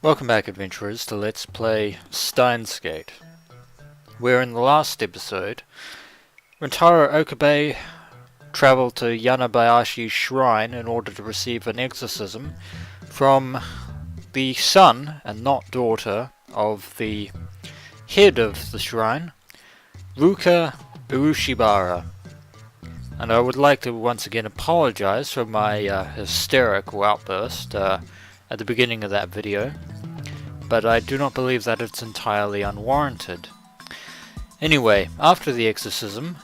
Welcome back, adventurers, to Let's Play Steins, where in the last episode, Rentaro Okabe travelled to Yanabayashi's shrine in order to receive an exorcism from the son, and not daughter, of the head of the shrine, Ruka Urushibara. And I would like to once again apologize for my hysterical outburst at the beginning of that video, but I do not believe that it's entirely unwarranted. Anyway, after the exorcism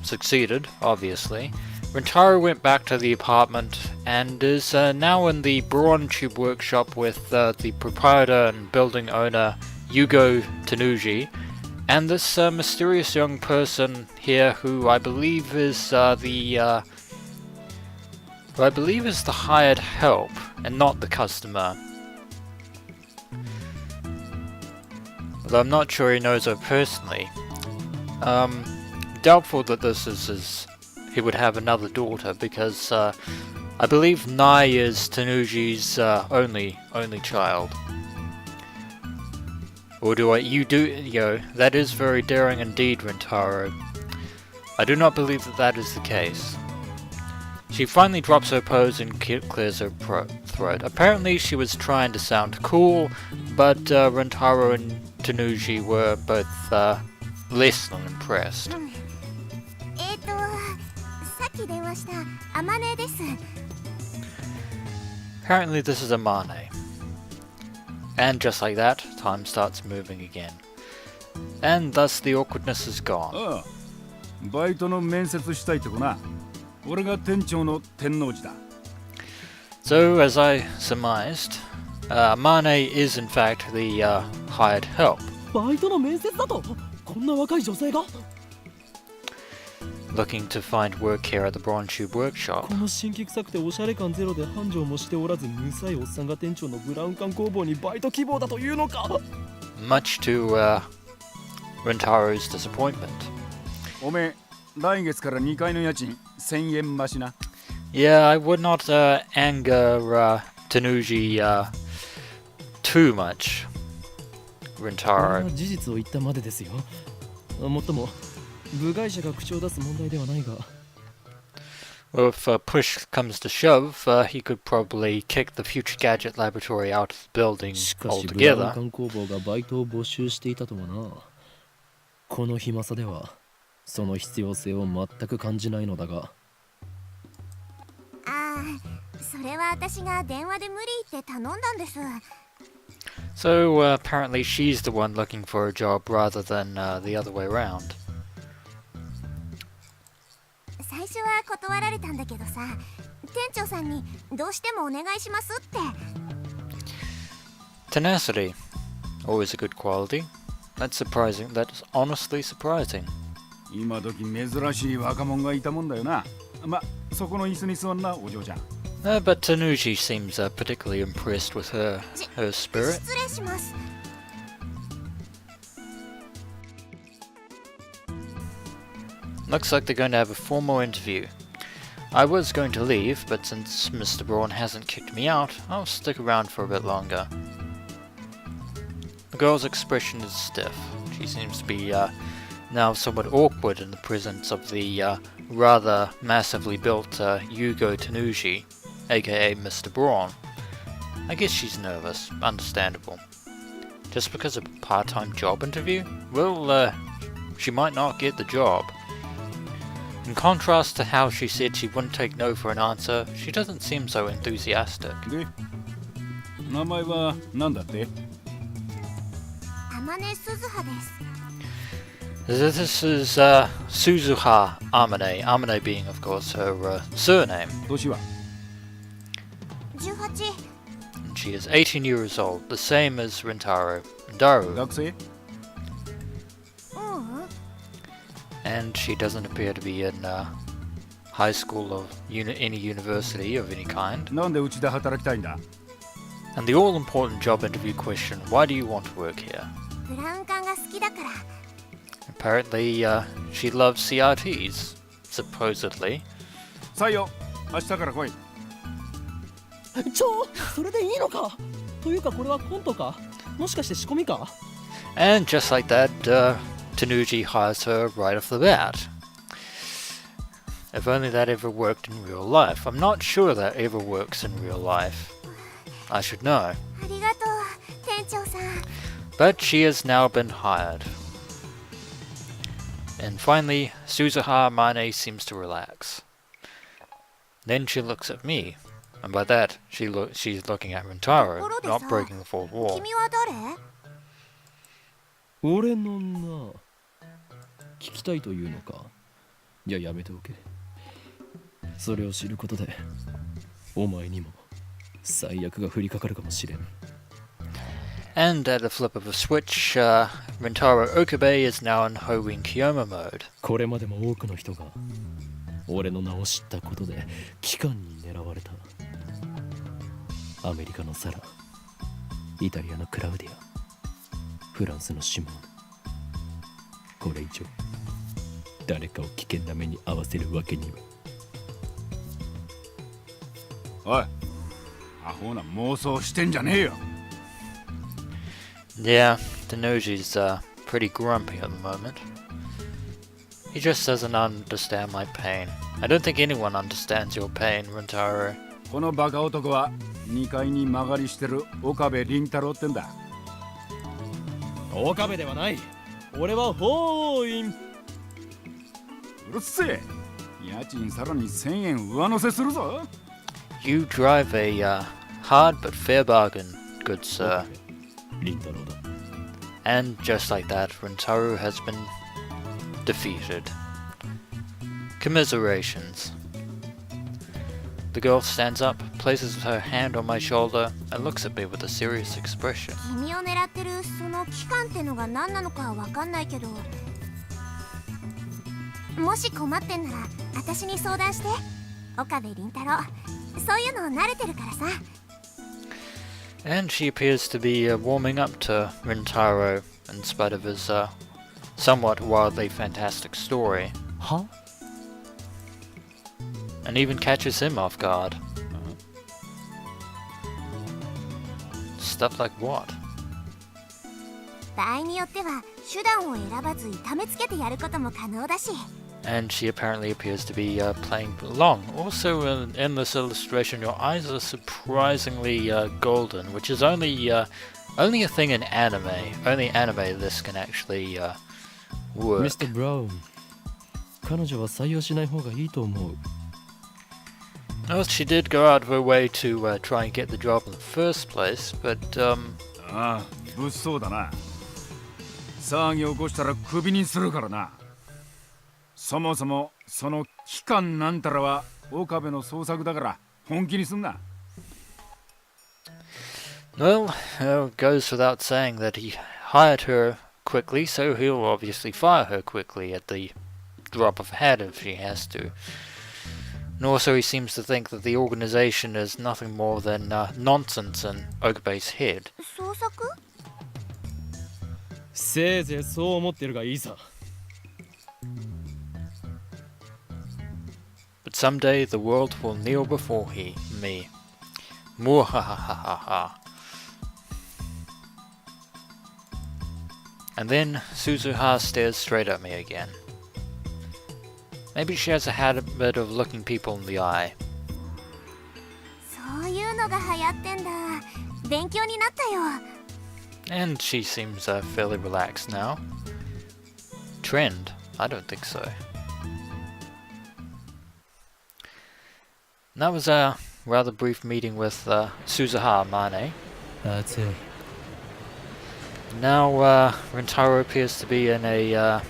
succeeded, obviously, Rentaro went back to the apartment and is now in the Brawn Tube workshop with the proprietor and building owner Yugo Tanuji, and this mysterious young person here who I believe is the hired help and not the customer. Although I'm not sure he knows her personally. Doubtful that this is he would have another daughter, because I believe Nai is Tanuji's only child. Or that is very daring indeed, Rentaro. I do not believe that is the case. She finally drops her pose and clears her throat. Apparently she was trying to sound cool, but Rentaro and Tanuji were both less than impressed. Apparently this is Amane. And just like that, time starts moving again. And thus the awkwardness is gone. So, as I surmised, Amane is in fact the hired help. Looking to find work here at the Brawn Tube workshop. Much to Rentaro's disappointment. Yeah, I would not anger Tanuji too much, Rentaro. Well, if push comes to shove, he could probably kick the Future Gadget Laboratory out of the building altogether. So apparently she's the one looking for a job rather than the other way around. Tenacity, always a good quality. That's surprising. That's honestly surprising. But Tanuji seems particularly impressed with her spirit. Looks like they're going to have a formal interview. I was going to leave, but since Mr. Brawn hasn't kicked me out, I'll stick around for a bit longer. The girl's expression is stiff. She seems to be now somewhat awkward in the presence of the rather massively built Yugo Tanuji, aka Mr. Brawn. I guess she's nervous, understandable. Just because of a part-time job interview? Well, she might not get the job. In contrast to how she said she wouldn't take no for an answer, she doesn't seem so enthusiastic. This is Suzuha Amane, Amane being of course her surname. And she is 18 years old, the same as Rentaro. Daru. And she doesn't appear to be in high school or any university of any kind. And the all-important job interview question, why do you want to work here? Apparently, she loves CRTs, supposedly. それでいいのか And just like that, Tanuji hires her right off the bat. If only that ever worked in real life. I'm not sure that ever works in real life. I should know. But she has now been hired. And finally, Suzuha Mane seems to relax. Then she looks at me. And by that, she's looking at Rintaro, not breaking the fourth wall. 俺のな、聞きたいというのか。じゃあやめておけ。それを知ることで、お前にも最悪が降りかかるかもしれん。And at the flip of a switch, Rintaro Okabe is now in Hoin Kiyoma mode. これまでも多くの人が俺の名を知ったことで機関に狙われた。アメリカのサラ、イタリアのクラウディア、フランスのシモーヌ。これ以上誰かを危険な目に遭わせるわけには。おい、アホな妄想してんじゃねえよ。Yeah, Denoji's pretty grumpy at the moment. He just doesn't understand my pain. I don't think anyone understands your pain, Rintaro. このバカ男は2階に曲がりしてる岡部倫太郎ってんだ。岡部ではない。俺はホーイン。うるせえ。家賃さらに1000円上乗せするぞ。You drive a hard but fair bargain, good sir. And just like that, Rintaro has been defeated. Commiserations. The girl stands up, places her hand on my shoulder, and looks at me with a serious expression. 君を狙ってるその期間ってのが何なのかわかんないけど、もし困ってんなら私に相談して。岡部倫太郎、そういうの慣れてるからさ。And she appears to be warming up to Rintaro in spite of his somewhat wildly fantastic story. Huh? And even catches him off guard. Stuff like what? 場合によっては手段を選ばず痛めつけてやることも可能だし。And she apparently appears to be playing along. Also, in this illustration, your eyes are surprisingly golden, which is only a thing in anime. Only anime this can actually work. Mr. Brown, 彼女は採用しない方がいいと思う。Well, she did go out of her way to try and get the job in the first place, but ああ、物騒だな。騒ぎ起こしたらクビにするからな。そもそもその期間なんたらは岡部の創作だから本気にすんな。Well, it goes without saying that he hired her quickly, so he'll obviously fire her quickly at the drop of a hat if she has to. And also he seems to think that the organization is nothing more than nonsense in Okabe's head. 創作？せいぜいそう思ってるがいいさ。But someday the world will kneel before me. Muahahaha. And then Suzuha stares straight at me again. Maybe she has a habit of looking people in the eye. そういうのが流行ってんだ。勉強になったよ。And she seems fairly relaxed now. Trend? I don't think so. And that was a rather brief meeting with Suzuha Mane. That's it. Now Rintaro appears to be in a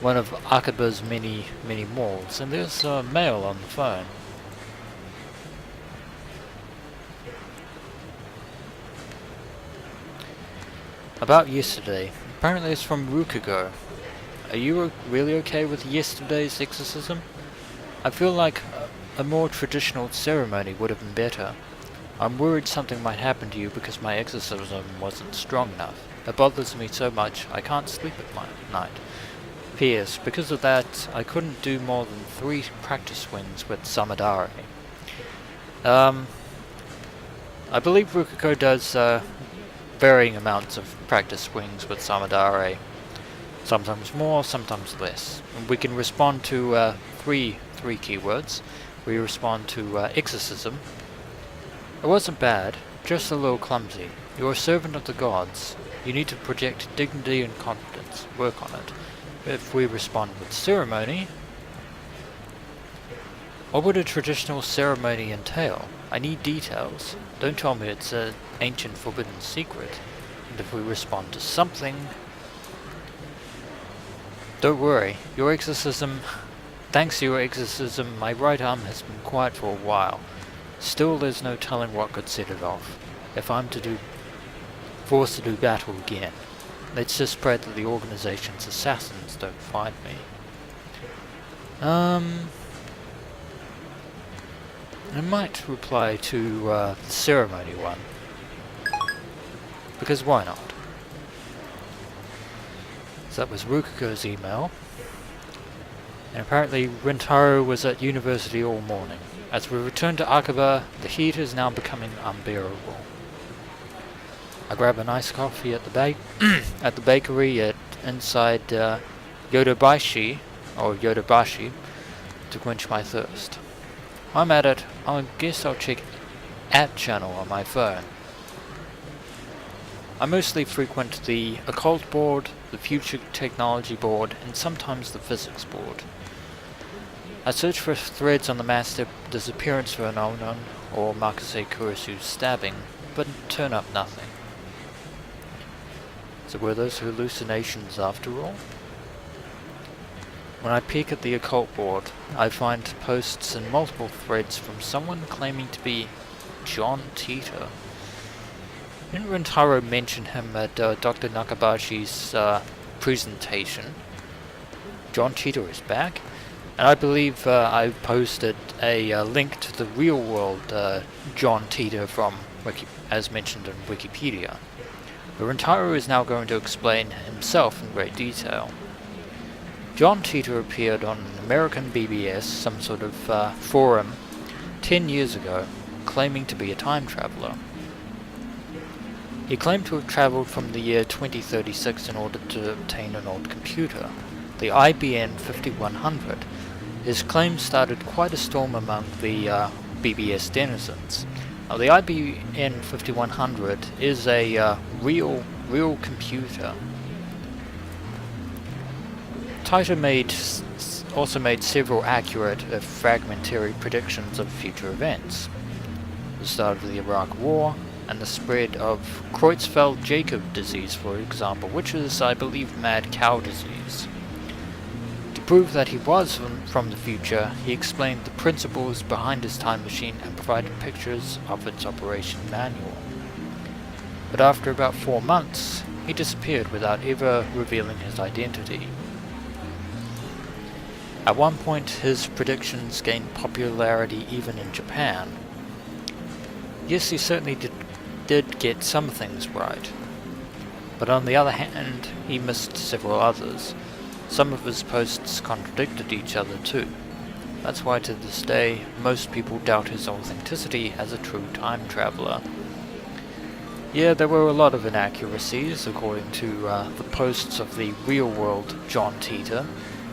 one of Akaba's many malls, and there's mail on the phone. About yesterday. Apparently it's from Rukugo. Are you really okay with yesterday's exorcism? I feel like a more traditional ceremony would have been better. I'm worried something might happen to you because my exorcism wasn't strong enough. It bothers me so much I can't sleep at night. P.S. Because of that, I couldn't do more than 3 practice swings with Samadare. I believe Rukiko does varying amounts of practice swings with Samadare. Sometimes more, sometimes less. And we can respond to three keywords. We respond to exorcism. It wasn't bad, just a little clumsy. You're a servant of the gods. You need to project dignity and confidence. Work on it. If we respond with ceremony, what would a traditional ceremony entail? I need details. Don't tell me it's an ancient forbidden secret. And if we respond to something... Don't worry, your exorcism... Thanks to your exorcism, my right arm has been quiet for a while. Still, there's no telling what could set it off. If I'm forced to do battle again, let's just pray that the organization's assassins don't find me. I might reply to the ceremony one, because why not? So that was Rukiko's email, and apparently Rintaro was at university all morning. As we return to Akaba, the heat is now becoming unbearable. I grab an iced coffee at the at the bakery inside Yodobashi to quench my thirst. I'm at it. I guess I'll check App channel on my phone. I mostly frequent the occult board, the future technology board, and sometimes the physics board. I search for threads on the mass disappearance phenomenon or Makase Kurisu's stabbing, but turn up nothing. So were those hallucinations after all? When I peek at the occult board, I find posts in multiple threads from someone claiming to be John Titor. Didn't Rintaro mention him at Dr. Nakabashi's presentation? John Titor is back? And I believe I posted a link to the real world John Titor from as mentioned in Wikipedia. But Rintaro is now going to explain himself in great detail. John Titor appeared on an American BBS, some sort of forum, 10 years ago, claiming to be a time traveler. He claimed to have travelled from the year 2036 in order to obtain an old computer, the IBM 5100. His claim started quite a storm among the BBS denizens. Now, the IBM 5100 is a real computer. Titor also made several accurate, if fragmentary, predictions of future events. The start of the Iraq War, and the spread of Creutzfeldt-Jakob disease, for example, which is, I believe, mad cow disease. To prove that he was from the future, he explained the principles behind his time machine and provided pictures of its operation manual. But after about 4 months, he disappeared without ever revealing his identity. At one point, his predictions gained popularity even in Japan. Yes, he certainly did get some things right, but on the other hand, he missed several others. Some of his posts contradicted each other too. That's why to this day, most people doubt his authenticity as a true time traveler. Yeah, there were a lot of inaccuracies according to the posts of the real-world John Titor,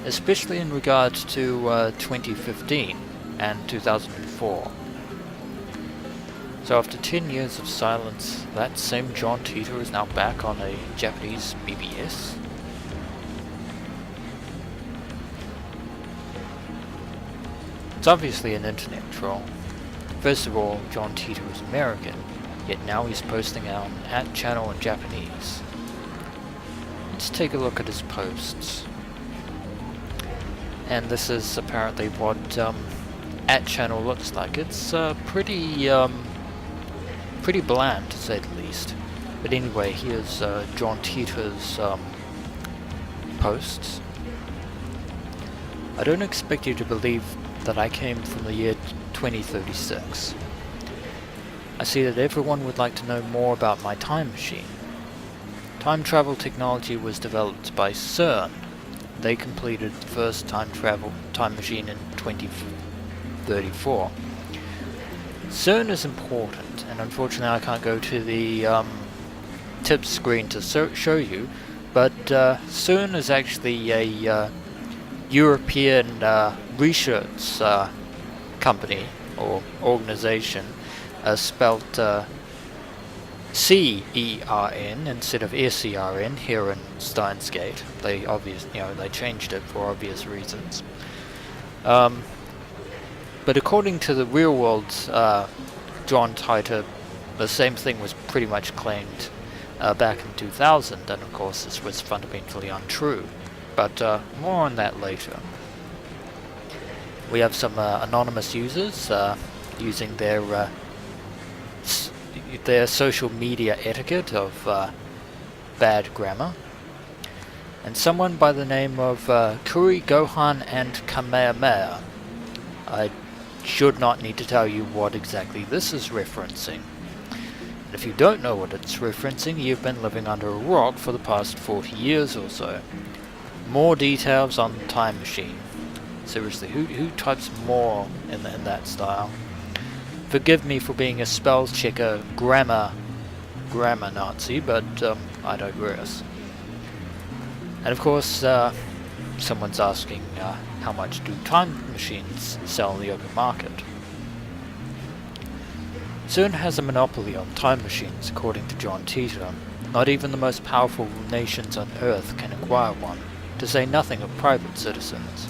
especially in regards to 2015 and 2004. So after 10 years of silence, that same John Titor is now back on a Japanese BBS. It's obviously an internet troll. First of all, John Titor is American, yet now he's posting on at channel in Japanese. Let's take a look at his posts. And this is apparently what at channel looks like. It's pretty bland, to say the least. But anyway, here's John Titor's posts. I don't expect you to believe that I came from the year 2036. I see that everyone would like to know more about my time machine. Time travel technology was developed by CERN. They completed the first time machine in 2034. CERN is important, and unfortunately I can't go to the tip screen to show you, but CERN is actually a European research company or organization, spelt CERN instead of SERN here in Steins Gate. They they changed it for obvious reasons. But according to the real world John Titor, the same thing was pretty much claimed back in 2000, and of course this was fundamentally untrue. But more on that later. We have some anonymous users using their social media etiquette of bad grammar, and someone by the name of Kuri, Gohan, and Kamehameha. I should not need to tell you what exactly this is referencing. And if you don't know what it's referencing, you've been living under a rock for the past 40 years or so. More details on the time machine. Seriously, who types more in that style? Forgive me for being a spell checker grammar Nazi, but I digress. And of course, someone's asking how much do time machines sell in the open market? CERN has a monopoly on time machines, according to John Titor. Not even the most powerful nations on Earth can acquire one, to say nothing of private citizens.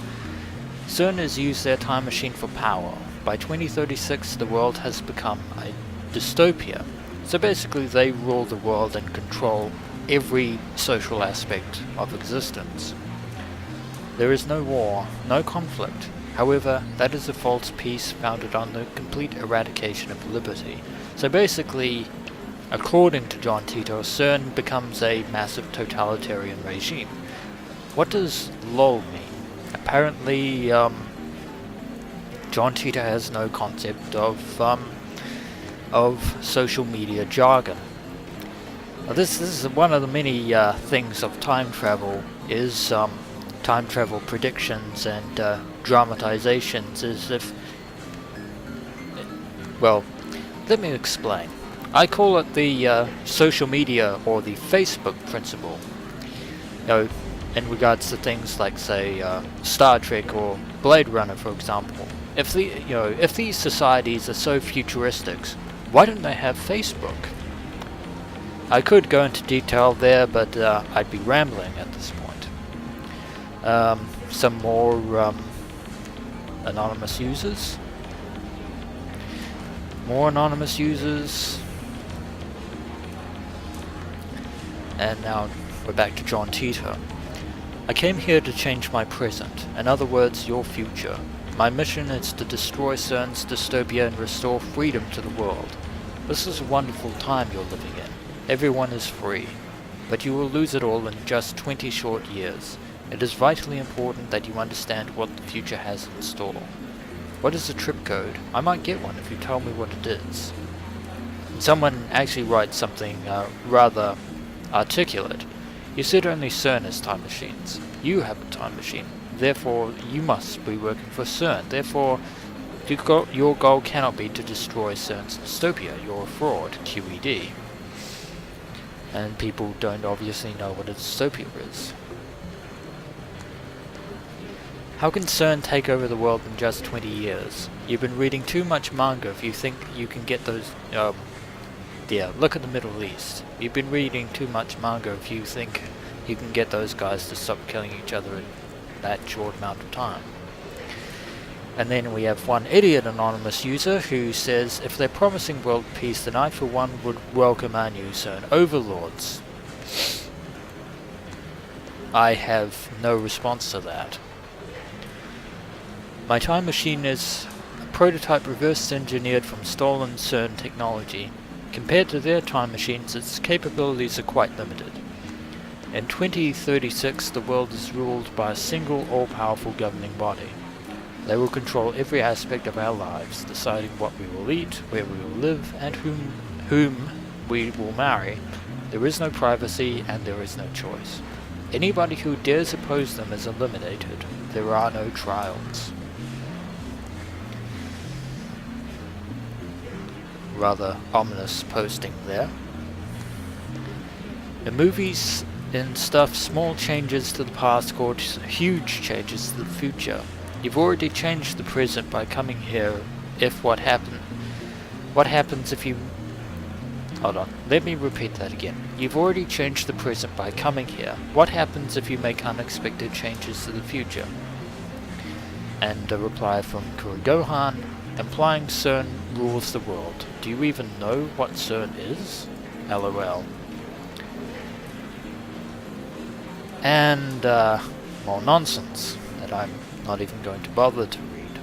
CERN has used their time machine for power. By 2036, the world has become a dystopia. So basically, they rule the world and control every social aspect of existence. There is no war, no conflict. However, that is a false peace founded on the complete eradication of liberty. So basically, according to John Titor, CERN becomes a massive totalitarian regime. What does LOL mean? Apparently, John Titor has no concept of social media jargon. Now this is one of the many things of time travel, is time travel predictions and dramatizations, as if... Well, let me explain. I call it the social media or the Facebook principle. In regards to things like, say, Star Trek or Blade Runner, for example. If these societies are so futuristic, why don't they have Facebook? I could go into detail there, but I'd be rambling at this point. Some more anonymous users. More anonymous users. And now we're back to John Titor. I came here to change my present, in other words, your future. My mission is to destroy CERN's dystopia and restore freedom to the world. This is a wonderful time you're living in. Everyone is free, but you will lose it all in just 20 short years. It is vitally important that you understand what the future has in store. What is the trip code? I might get one if you tell me what it is. Someone actually writes something rather articulate. You said only CERN has time machines. You have a time machine. Therefore, you must be working for CERN. Therefore, your goal cannot be to destroy CERN's dystopia. You're a fraud, QED. And people don't obviously know what a dystopia is. How can CERN take over the world in just 20 years? You've been reading too much manga if you think you can get those... look at the Middle East. You've been reading too much manga if you think you can get those guys to stop killing each other in that short amount of time. And then we have one idiot anonymous user who says, if they're promising world peace, then I for one would welcome our new CERN overlords. I have no response to that. My time machine is a prototype reverse engineered from stolen CERN technology. Compared to their time machines, its capabilities are quite limited. In 2036, the world is ruled by a single all-powerful governing body. They will control every aspect of our lives, deciding what we will eat, where we will live, and whom we will marry. There is no privacy, and there is no choice. Anybody who dares oppose them is eliminated. There are no trials. rather ominous posting there. In movies and stuff, small changes to the past cause huge changes to the future. You've already changed the present by coming here. What happens if you... Hold on, let me repeat that again. You've already changed the present by coming here. What happens if you make unexpected changes to the future? And a reply from Kurigohan, implying CERN rules the world. Do you even know what CERN is? LOL. And more nonsense that I'm not even going to bother to read.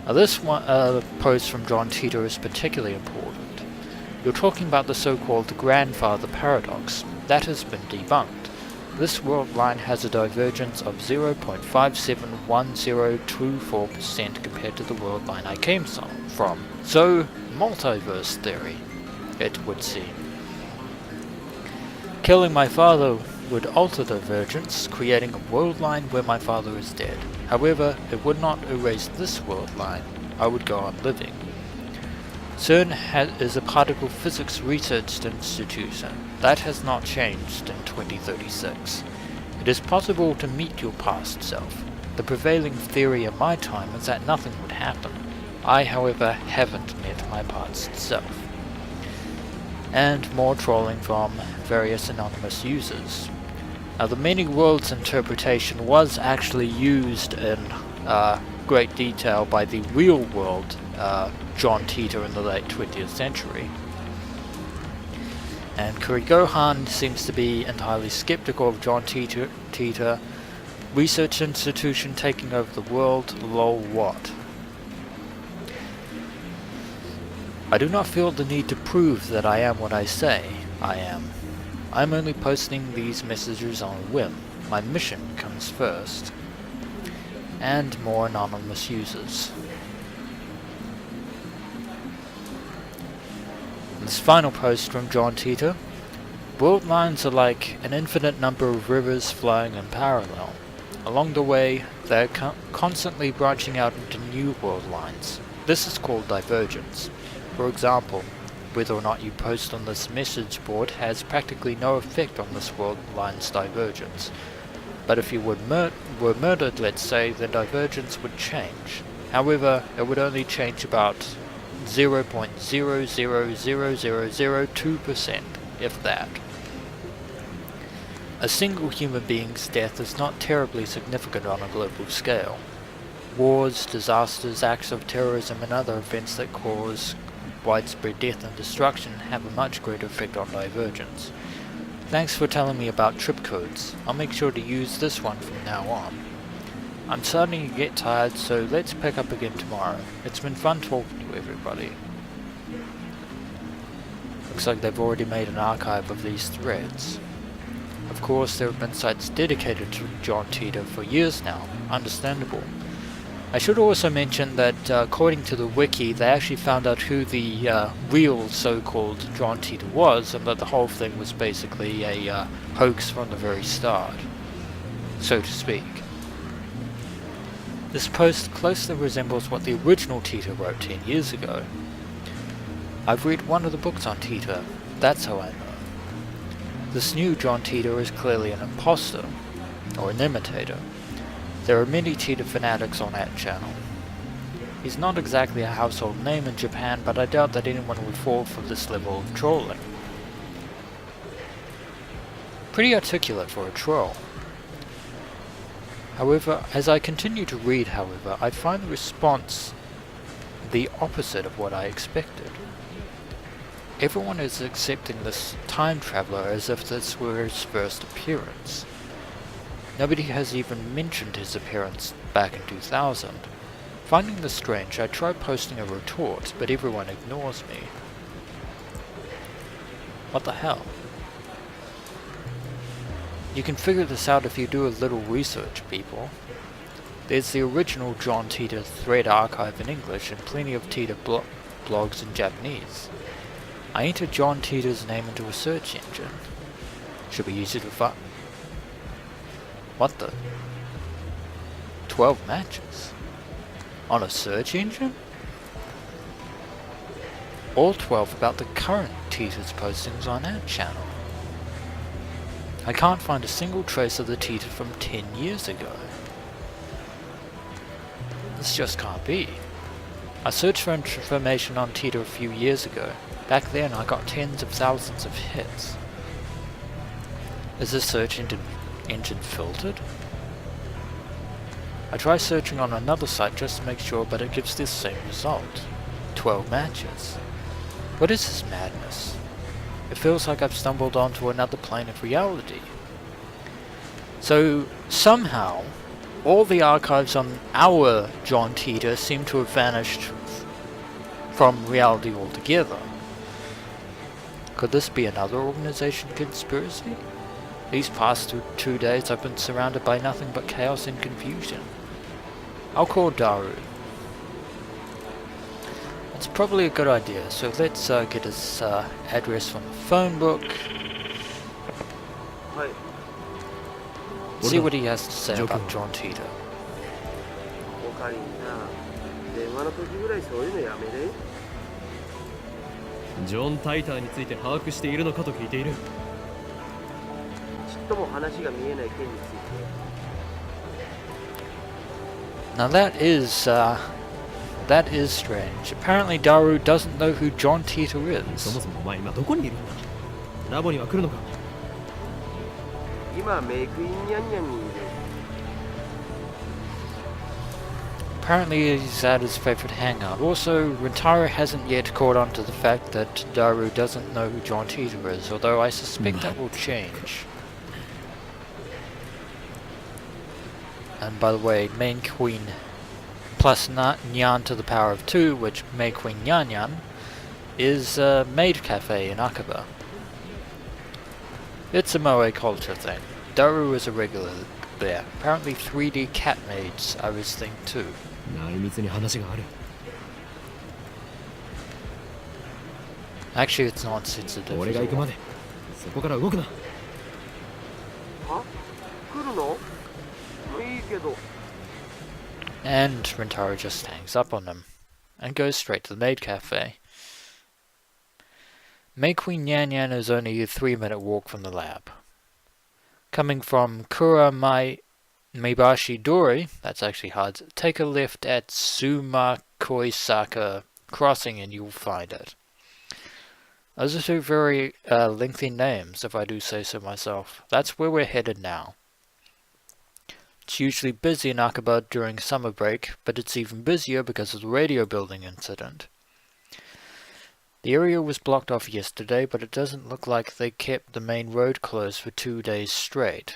Now this one, post from John Titor is particularly important. You're talking about the so-called grandfather paradox. That has been debunked. This world line has a divergence of 0.571024% compared to the world line I came from. So, multiverse theory, it would seem. Killing my father would alter divergence, creating a world line where my father is dead. However, it would not erase this world line. I would go on living. CERN is a particle physics research institution. That has not changed in 2036. It is possible to meet your past self. The prevailing theory in my time is that nothing would happen. I, however, haven't met my past self. And more trolling from various anonymous users. Now, the many worlds interpretation was actually used in great detail by the real world John Titor in the late 20th century. And Kurigohan seems to be entirely skeptical of John Titor, research institution taking over the world, lol what. I do not feel the need to prove that I am what I say I am. I'm only posting these messages on a whim. My mission comes first. And more anonymous users. This final post from John Titor. World lines are like an infinite number of rivers flowing in parallel. Along the way, they are constantly branching out into new world lines. This is called divergence. For example, whether or not you post on this message board has practically no effect on this world line's divergence. But if you were murdered, let's say, then divergence would change. However, it would only change about 0.000002%, if that. A single human being's death is not terribly significant on a global scale. Wars, disasters, acts of terrorism, and other events that cause widespread death and destruction have a much greater effect on divergence. Thanks for telling me about trip codes. I'll make sure to use this one from now on. I'm starting to get tired, so let's pick up again tomorrow. It's been fun talking to everybody. Looks like they've already made an archive of these threads. Of course, there have been sites dedicated to John Titor for years now. Understandable. I should also mention that according to the wiki, they actually found out who the real so-called John Titor was, and that the whole thing was basically a hoax from the very start, so to speak. This post closely resembles what the original Titor wrote 10 years ago. I've read one of the books on Titor, that's how I know. This new John Titor is clearly an imposter, or an imitator. There are many Titor fanatics on that channel. He's not exactly a household name in Japan, but I doubt that anyone would fall for this level of trolling. Pretty articulate for a troll. However, as I continue to read, I find the response the opposite of what I expected. Everyone is accepting this time traveler as if this were his first appearance. Nobody has even mentioned his appearance back in 2000. Finding this strange, I try posting a retort, but everyone ignores me. What the hell? You can figure this out if you do a little research, people. There's the original John Titor thread archive in English and plenty of Titor blogs in Japanese. I entered John Titor's name into a search engine. Should be easy to find. What the? 12 matches? On a search engine? all 12 about the current Titor's postings on our channel. I can't find a single trace of the Titor from 10 years ago. This just can't be. I searched for information on Titor a few years ago. Back then I got tens of thousands of hits. Is this search engine filtered? I try searching on another site just to make sure, but it gives this same result. 12 matches. What is this madness? It feels like I've stumbled onto another plane of reality. So, somehow, all the archives on our John Titor seem to have vanished from reality altogether. Could this be another organization conspiracy? These past 2 days I've been surrounded by nothing but chaos and confusion. I'll call Daru. It's probably a good idea, so let's get his address from the phone book. See what he has to say about John Titor. John Titor について把握しているのかと聞いている。Now that is strange. Apparently Daru doesn't know who John Titor そ is. もそもお前今どこにいるんだ。ラボには来るのか。今メイクインニャンニャンにいる。 Apparently he's at his favorite hangout. Also, Rintaro hasn't yet caught on to the fact that Daru doesn't know who John Titor is, although I suspect that will change. And by the way, main queen plus Nyan to the power of 2, which main queen Nyan Nyan, is a maid cafe in Akaba. It's a Moe culture thing. Daru is a regular there. Apparently 3D cat maids are his thing too. 内密に話がある。 Actually, it's not sensitive. 俺が行くまでそこから動くな。は？来るの？いいけど。 And Rintaro just hangs up on him and goes straight to the maid cafe. May Queen Nyan Nyan is only a 3-minute walk from the lab. Coming from Mibashi Dori, that's actually hard, take a left at Sumakoisaka Crossing and you'll find it. Those are 2 very lengthy names, if I do say so myself. That's where we're headed now. It's usually busy in Akaba during summer break, but it's even busier because of the radio building incident. The area was blocked off yesterday, but it doesn't look like they kept the main road closed for 2 days straight.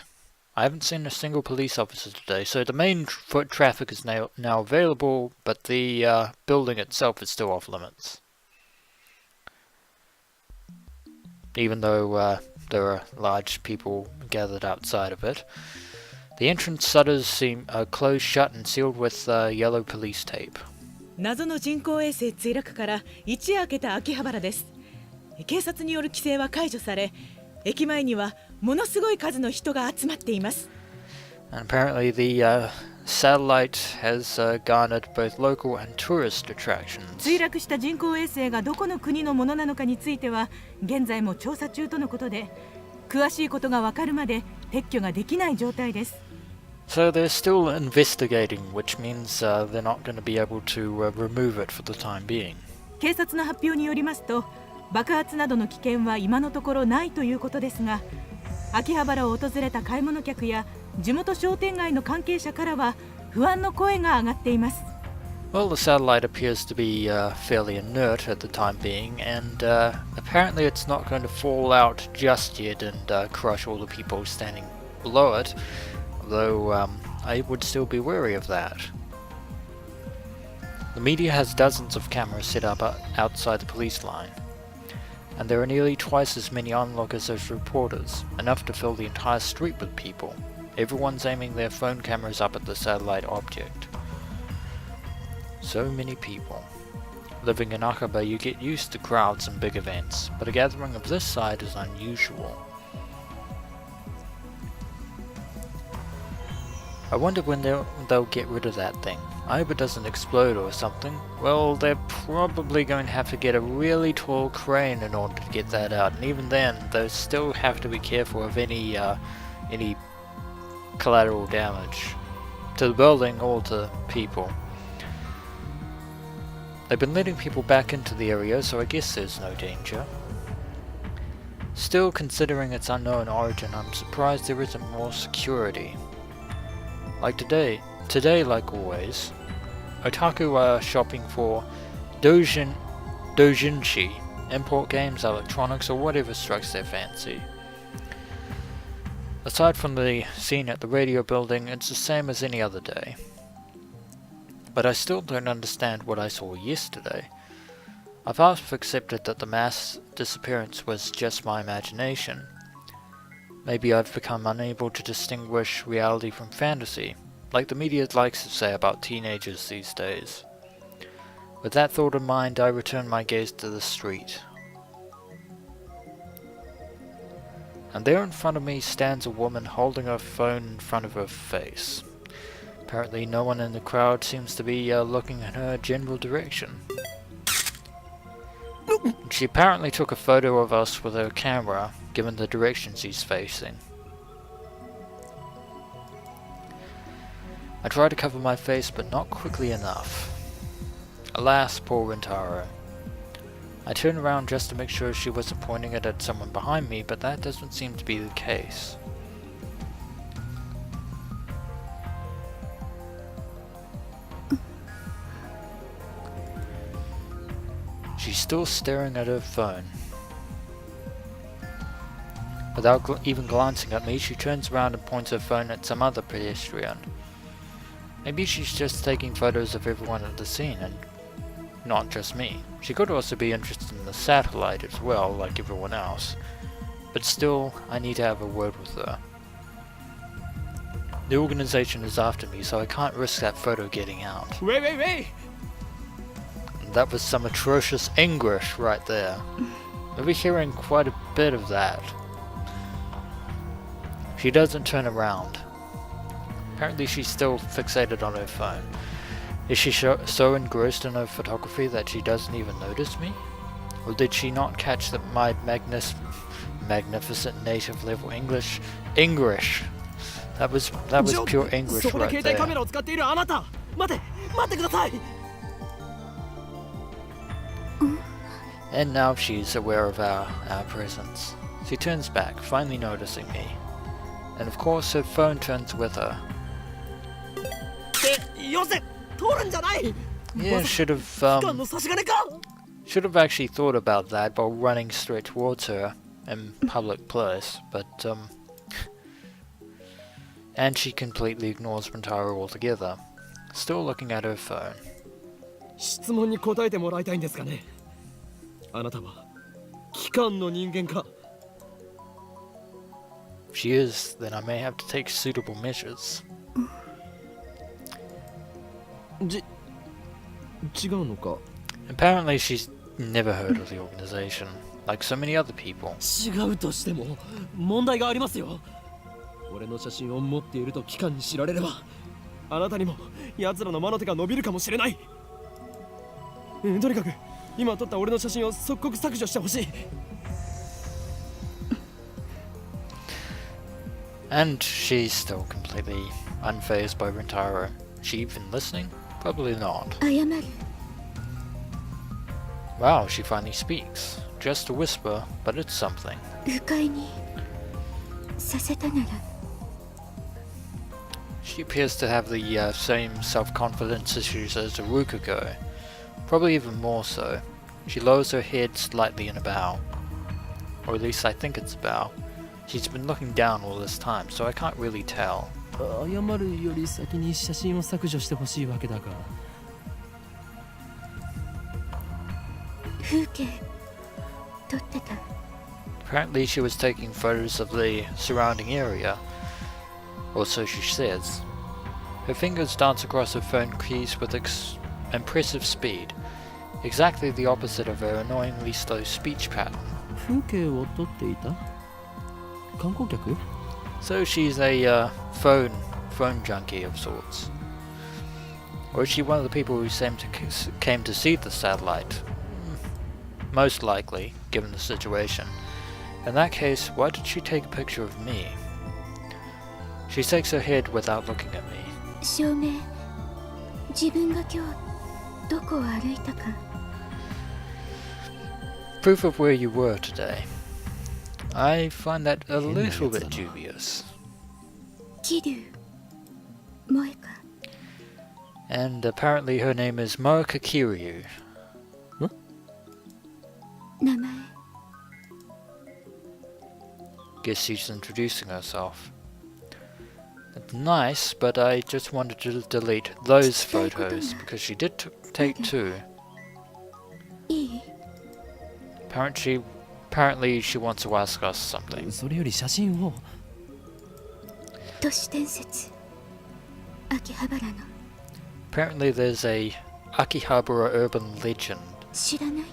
I haven't seen a single police officer today, so the main foot traffic is now available, but the building itself is still off limits. Even though there are large people gathered outside of it. The entrance shutters seem closed shut and sealed with yellow police tape. 謎の人工衛星墜落から一夜明けた秋葉原です。警察による規制は解除され、駅前にはものすごい数の人が集まっています。And apparently the satellite has garnered both local and tourist attractions. 墜落した人工衛星がどこの国のものなのかについては現在も調査中とのことで、詳しいことがわかるまで撤去ができない状態です。So they're still investigating, which means they're not going to be able to remove it for the time being. 警察の発表によりますと、爆発などの危険は今のところないということですが、秋葉原を訪れた買い物客や地元商店街の関係者からは不安の声が上がっています。Well, the satellite appears to be fairly inert at the time being, and apparently it's not going to fall out just yet and crush all the people standing below it, although I would still be wary of that. The media has dozens of cameras set up outside the police line, and there are nearly twice as many onlookers as reporters, enough to fill the entire street with people. Everyone's aiming their phone cameras up at the satellite object. So many people. Living in Akaba, you get used to crowds and big events, but a gathering of this size is unusual. I wonder when they'll get rid of that thing. I hope it doesn't explode or something. Well, they're probably going to have to get a really tall crane in order to get that out, and even then, they still have to be careful of any collateral damage to the building or to people. They've been letting people back into the area, so I guess there's no danger. Still, considering its unknown origin, I'm surprised there isn't more security. Like today, like always, otaku are shopping for doujinshi, import games, electronics, or whatever strikes their fancy. Aside from the scene at the radio building, it's the same as any other day. But I still don't understand what I saw yesterday. I've half accepted that the mass disappearance was just my imagination. Maybe I've become unable to distinguish reality from fantasy, like the media likes to say about teenagers these days. With that thought in mind, I return my gaze to the street. And there in front of me stands a woman holding her phone in front of her face. Apparently no one in the crowd seems to be looking in her general direction. She apparently took a photo of us with her camera, given the direction she's facing. I try to cover my face, but not quickly enough. Alas, poor Rintaro. I turn around just to make sure she wasn't pointing it at someone behind me, but that doesn't seem to be the case. She's still staring at her phone. Without even glancing at me, she turns around and points her phone at some other pedestrian. Maybe she's just taking photos of everyone at the scene and not just me. She could also be interested in the satellite as well, like everyone else. But still, I need to have a word with her. The organization is after me, so I can't risk that photo getting out. Wait! That was some atrocious English right there. We'll be hearing quite a bit of that. She doesn't turn around. Apparently she's still fixated on her phone. Is she so engrossed in her photography that she doesn't even notice me? Or did she not catch that my magnificent native level English? That was pure English right there. And now she's aware of our presence. She turns back, finally noticing me. And of course her phone turns with her. Yeah, should have actually thought about that while running straight towards her in public place, but and she completely ignores Rintaro altogether, still looking at her phone. 質問に答えてもらいたいんですかね。あなたは機関の人間か。 If she is, then I may have to take suitable measures. 違うのか。 Apparently she's never heard of the organization, like so many other people. 違うとしても問題がありますよ。俺の写真を持っていると機関に知られれば、あなたにも奴らの魔の手が伸びるかもしれない。とにかく今撮った俺の写真を即刻削除してほしい。 And she's still completely unfazed by Rintaro. Is she even listening? Probably not. 謝る。 Wow, she finally speaks. Just a whisper, but it's something. 誘拐にさせたなら。 She appears to have the same self-confidence issues as a Rukugo. Probably even more so. She lowers her head slightly in a bow. Or at least I think it's a bow. She's been looking down all this time, so I can't really tell. 謝るより先に写真を削除してほしいわけだが。風景撮ってた。 Apparently she was taking photos of the surrounding area, or so she says. Her fingers dance across her phone keys with impressive speed, exactly the opposite of her annoyingly slow speech pattern. 風景を撮っていた？観光客？ So she's a phone junkie of sorts. Or is she one of the people who came to see the satellite? Most likely, given the situation. In that case, why did she take a picture of me? She shakes her head without looking at me. 証明自分が今日どこを歩いたか Proof of where you were today. I find that a little bit dubious. 桐生萌か And apparently her name is Moeka Kiryu. 名前 Guess she's introducing herself. It's nice, but I just wanted to delete those photos because she did take two. いい Apparently she wants to ask us something. それより写真を。都市伝説秋葉原の Apparently there's a Akihabara urban legend. 知らない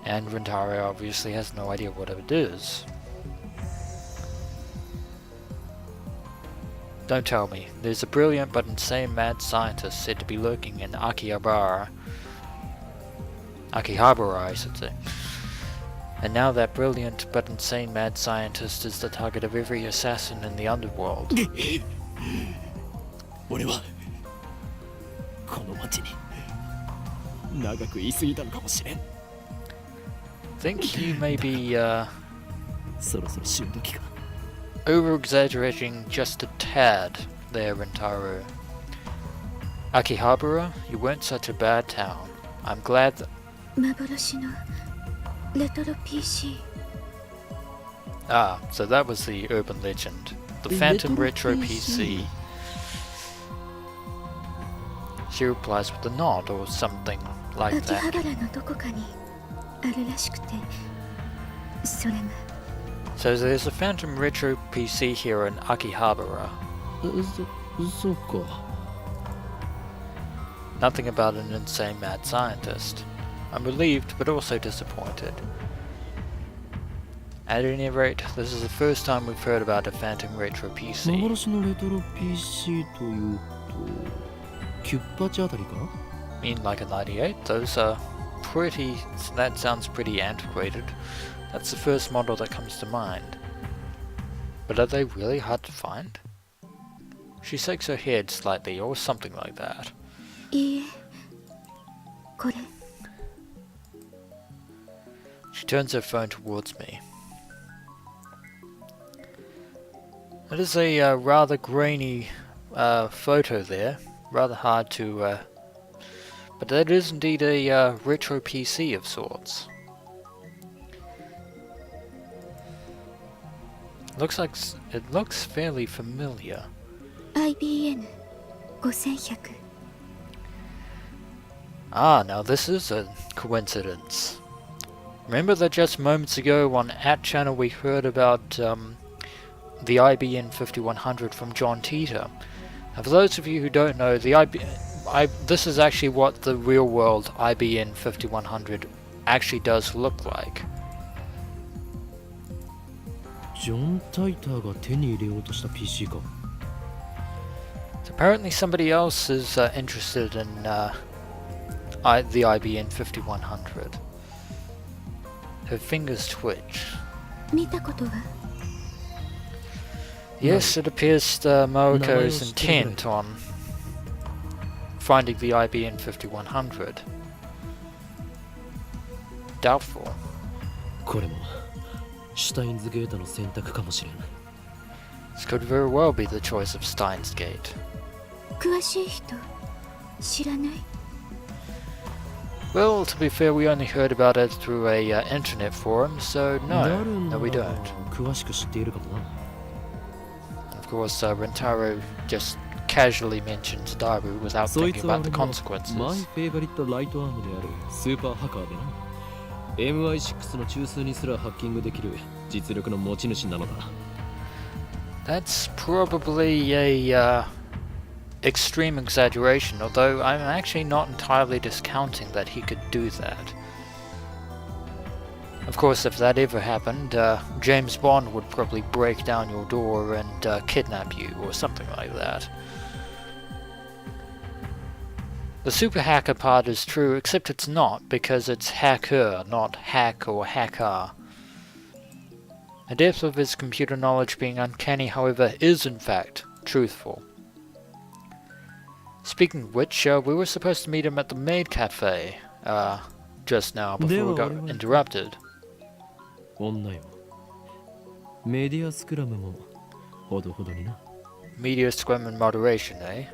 And Rintaro obviously has no idea what it is. Don't tell me. There's a brilliant but insane mad scientist said to be lurking in Akihabara, I should say. And now that brilliant but insane mad scientist is the target of every assassin in the underworld. 俺はこの町に長く居すぎたのかもしれん。 Think you may be そろそろ潮時か。 over-exaggerating just a tad there, Rintaro. Akihabara, you weren't such a bad town. I'm glad that... 幻のレトロ PC Ah, so that was the urban legend. The Phantom Retro PC. She replies with a nod or something like 秋葉 that. 原のどこかにあるらしくてそれが So there's a Phantom Retro PC here in Akihabara. そうか。 Nothing about an insane mad scientist. I'm relieved but also disappointed. At any rate, this is the first time we've heard about a Phantom Retro PC. 幻のレトロ PC というとキュッパチあたりか。 Mean like a 98? Those are pretty... that sounds pretty antiquated. That's the first model that comes to mind. But are they really hard to find? She shakes her head slightly, or something like that. いいえこれ She turns her phone towards me. It is a rather grainy photo there. Rather hard to... but that is indeed a retro PC of sorts. It looks fairly familiar. IBN 5100 Ah, now this is a coincidence. Remember that just moments ago on @channel we heard about the IBN 5100 from John Titor. Now for those of you who don't know, this is actually what the real world IBN 5100 actually does look like. ジョン・タイターが手に入れようとした PC か。 So apparently somebody else is interested in the IBN 5100. Her fingers twitch. 見たことは Yes, it appears Moeko is intent on finding the IBN 5100. Doubtful. これもシュタインズゲートの選択かもしれん。 This could very well be the choice of Steins Gate. 詳しい人知らない Well, to be fair, we only heard about it through a internet forum, so no, we don't. 詳しく知っているかもな。 Of course, Rentaro just casually mentions Daru without そい thinking つは about 俺 the の consequences. マイフェイバリットライトアームであるスーパーハッカーでな。MI6 の中枢にすらハッキングできる実力の持ち主なのだ。 That's probably a extreme exaggeration, although I'm actually not entirely discounting that he could do that. Of course, if that ever happened, James Bond would probably break down your door and kidnap you, or something like that. The super hacker part is true, except it's not, because it's hacker, not hack or hacker. The depth of his computer knowledge being uncanny, however, is in fact truthful. Speaking of which, we were supposed to meet him at the maid cafe, just now before we got interrupted. 女よ。メディアスクラムもほどほどにな。 Media scrum in moderation, eh?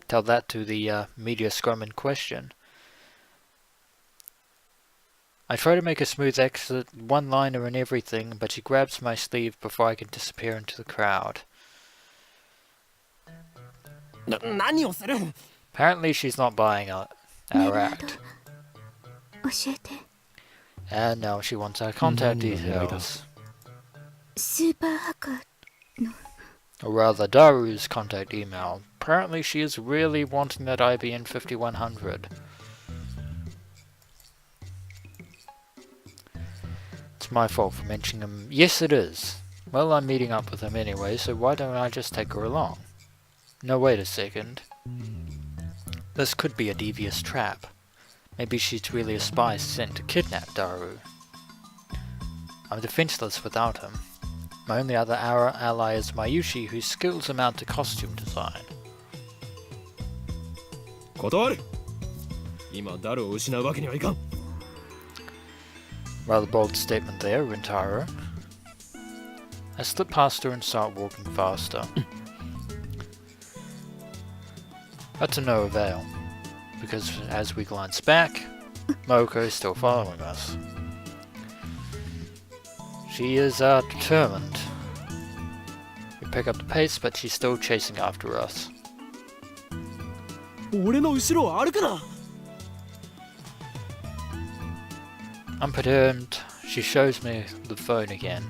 Tell that to the media scrum in question. I try to make a smooth exit, one-liner and everything, but she grabs my sleeve before I can disappear into the crowd. 何をする Apparently she's not buying our act. 教えて。 And now she wants our contact details. スーパーハッカー Or rather, Daru's contact email. Apparently she is really wanting that IBN 5100. It's my fault for mentioning him. Yes, it is. Well, I'm meeting up with him anyway, so why don't I just take her along? No, wait a second. This could be a devious trap. Maybe she's really a spy sent to kidnap Daru. I'm defenseless without him. My only other ally is Mayushi, whose skills amount to costume design. 断る今ダルを失うわけにはいかん Rather bold statement there, Rintaro. I slip past her and start walking faster. But to no avail, because as we glance back, Moko is still following us. She is determined. We pick up the pace, but she's still chasing after us. 俺の後ろを歩くな Unperturbed, she shows me the phone again.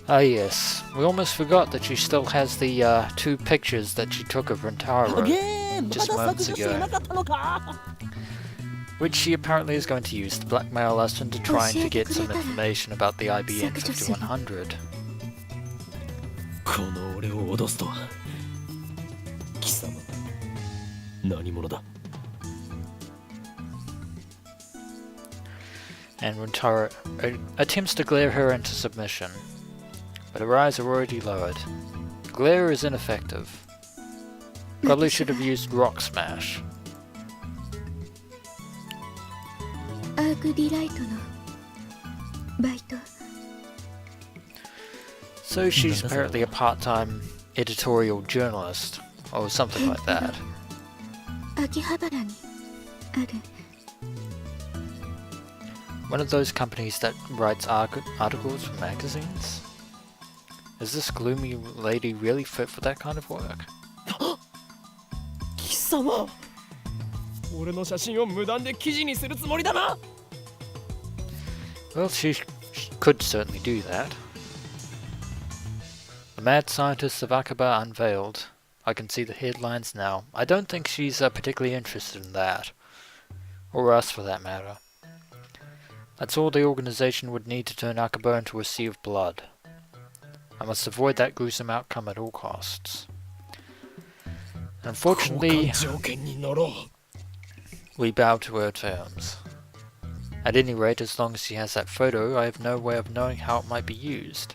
Ah yes, we almost forgot that she still has the 2 pictures that she took of Rintaro just moments ago, which she apparently is going to use to blackmail us into trying to get some information about the IBN 5100. この俺を脅すとは貴様何者だ And Rintaro attempts to glare her into submission, but her eyes are already lowered. Glare is ineffective. Probably should have used Rock Smash. アークディライトのバイト。 So she's apparently a part-time editorial journalist, or something like that. 秋葉原にある。 One of those companies that writes articles for magazines? Is this gloomy lady really fit for that kind of work? 貴様俺の写真を無断で記事にするつもりだな Well, she could certainly do that. The mad scientists of Akaba unveiled. I can see the headlines now. I don't think she's particularly interested in that. Or us, for that matter. That's all the organization would need to turn Akaba into a sea of blood. I must avoid that gruesome outcome at all costs. Unfortunately, we bow to her terms. At any rate, as long as she has that photo, I have no way of knowing how it might be used.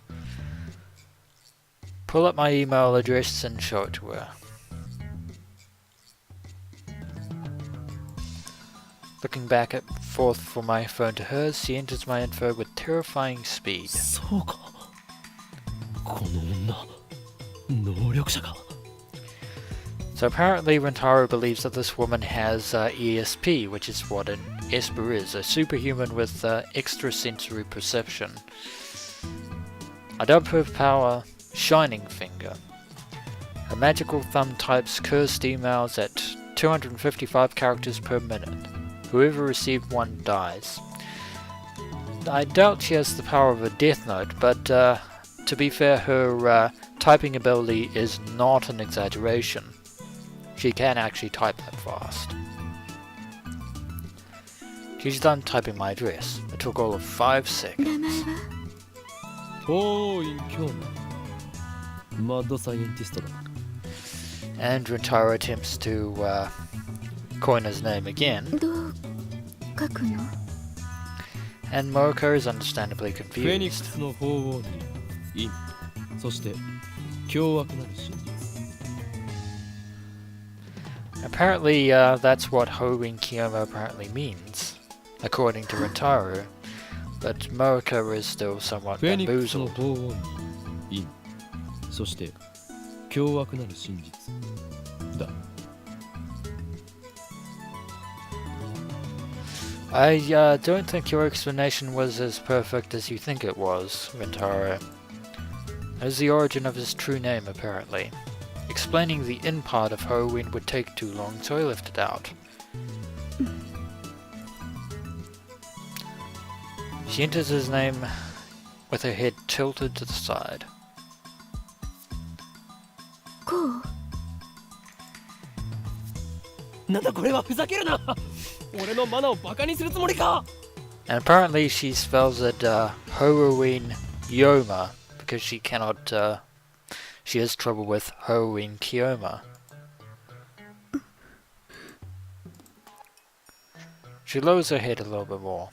Pull up my email address and show it to her. Looking back and forth from my phone to hers, she enters my info with terrifying speed. そうかこの女能力者か So apparently Rintaro believes that this woman has ESP, which is what an Esper is, a superhuman with extrasensory perception. I dub her power Shining Finger. Her magical thumb types cursed emails at 255 characters per minute. Whoever received one dies. I doubt she has the power of a Death Note, but to be fair, her typing ability is not an exaggeration. She can actually type that fast. She's done typing my address. It took all of 5 seconds. 名前はおーい今日もマッドサイエンティストだ And Rintaro attempts to coin his name again. どう書くの？ And Moriko is understandably フェニック confused. スの鳳凰に陰そして凶悪なる真実 Apparently, that's what Hoin Kiyoma apparently means, according to Rintaro. But Moriko is still somewhat フェニックスの bamboozled. 鳳凰に陰そして凶悪なる真実だ I don't think your explanation was as perfect as you think it was, Rintaro. As the origin of his true name, apparently. Explaining the in part of Hoenn would take too long, so I left it out. She enters his name with her head tilted to the side. こうなんだこれはふざけるな俺のマナをバカにするつもりか And apparently she spells it Hoenn Yoma because she cannot, she has trouble with Hoenn Kiyoma. She lowers her head a little bit more.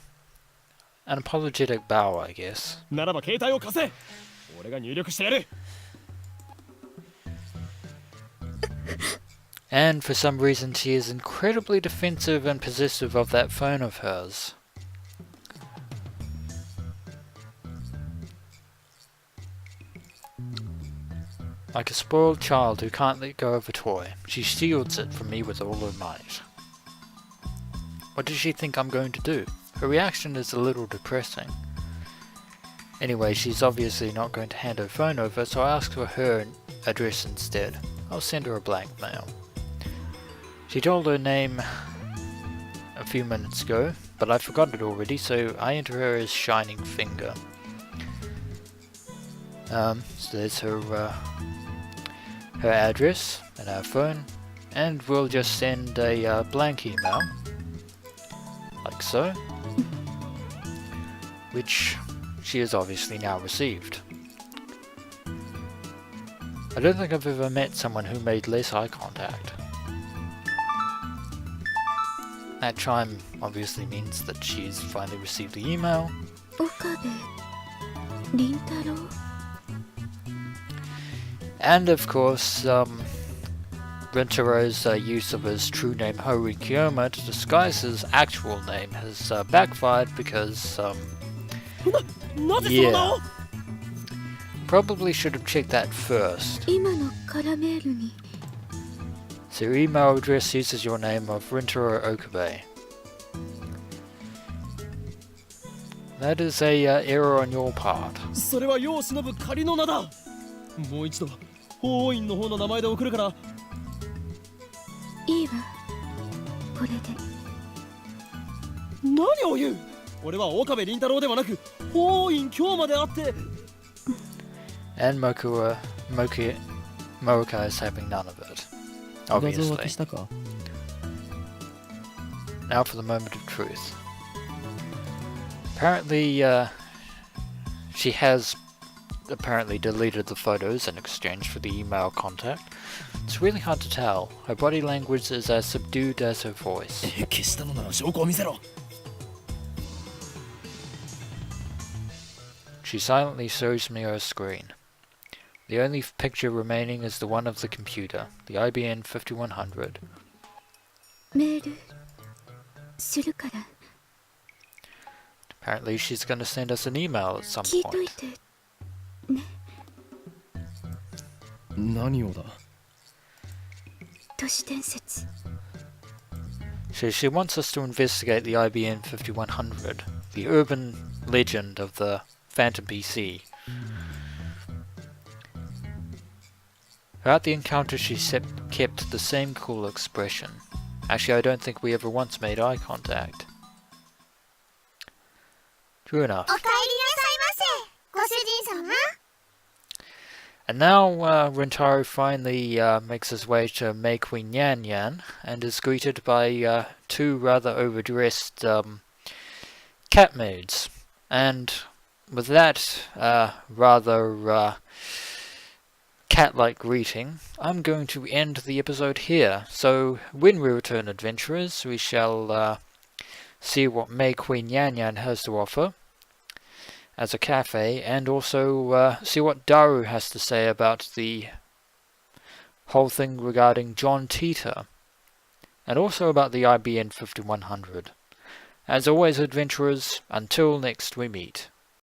An apologetic bow, I guess. ならば携帯を貸せ俺が入力してやる And for some reason she is incredibly defensive and possessive of that phone of hers. Like a spoiled child who can't let go of a toy, she shields it from me with all her might. What does she think I'm going to do? Her reaction is a little depressing. Anyway, she's obviously not going to hand her phone over, so I ask for her address instead. I'll send her a blank mail. She told her name a few minutes ago, but I forgot it already, so I enter her as Shining Finger. So there's her her address and our phone, and we'll just send a blank email, like so, which she has obviously now received. I don't think I've ever met someone who made less eye contact. That chime obviously means that she's finally received the email. 岡部倫太郎 And of course, Rintaro's use of his true name Hoenn Kiyoma to disguise his actual name has backfired because, なぜその名を probably should have checked that first. 今のカラメールに So your email address uses your name of Rintaro Okabe. That is a error on your part. それは世を忍ぶ仮の名だもう一度法王院の方の名前で送るからいいわこれで何を言う俺は岡部倫太郎ではなく法王院京まであって And Morika is having none of it. 画像 Obviously. は消したか Now for the moment of truth. Apparently, she has apparently deleted the photos in exchange for the email contact. It's really hard to tell. Her body language is as subdued as her voice. 消したのなら証拠を見せろ She silently shows me her screen. The only picture remaining is the one of the computer, the IBM 5100. メールするから Apparently she's going to send us an email at some 聞いとい point. て何をだ都市伝説 So she wants us to investigate the IBM 5100, the urban legend of the Phantom PC. Throughout the encounter she kept the same cool expression. Actually, I don't think we ever once made eye contact. True enough. おかえりなさいませご主人様 And now Rintaro finally makes his way to Mei Queen Yan Yan and is greeted by two rather overdressed cat moods. And with that rather cat-like greeting, I'm going to end the episode here. So when we return, adventurers, we shall see what May Queen Yan Yan has to offer as a cafe, and also see what Daru has to say about the whole thing regarding John Titor, and also about the IBN 5100. As always, adventurers, until next we meet.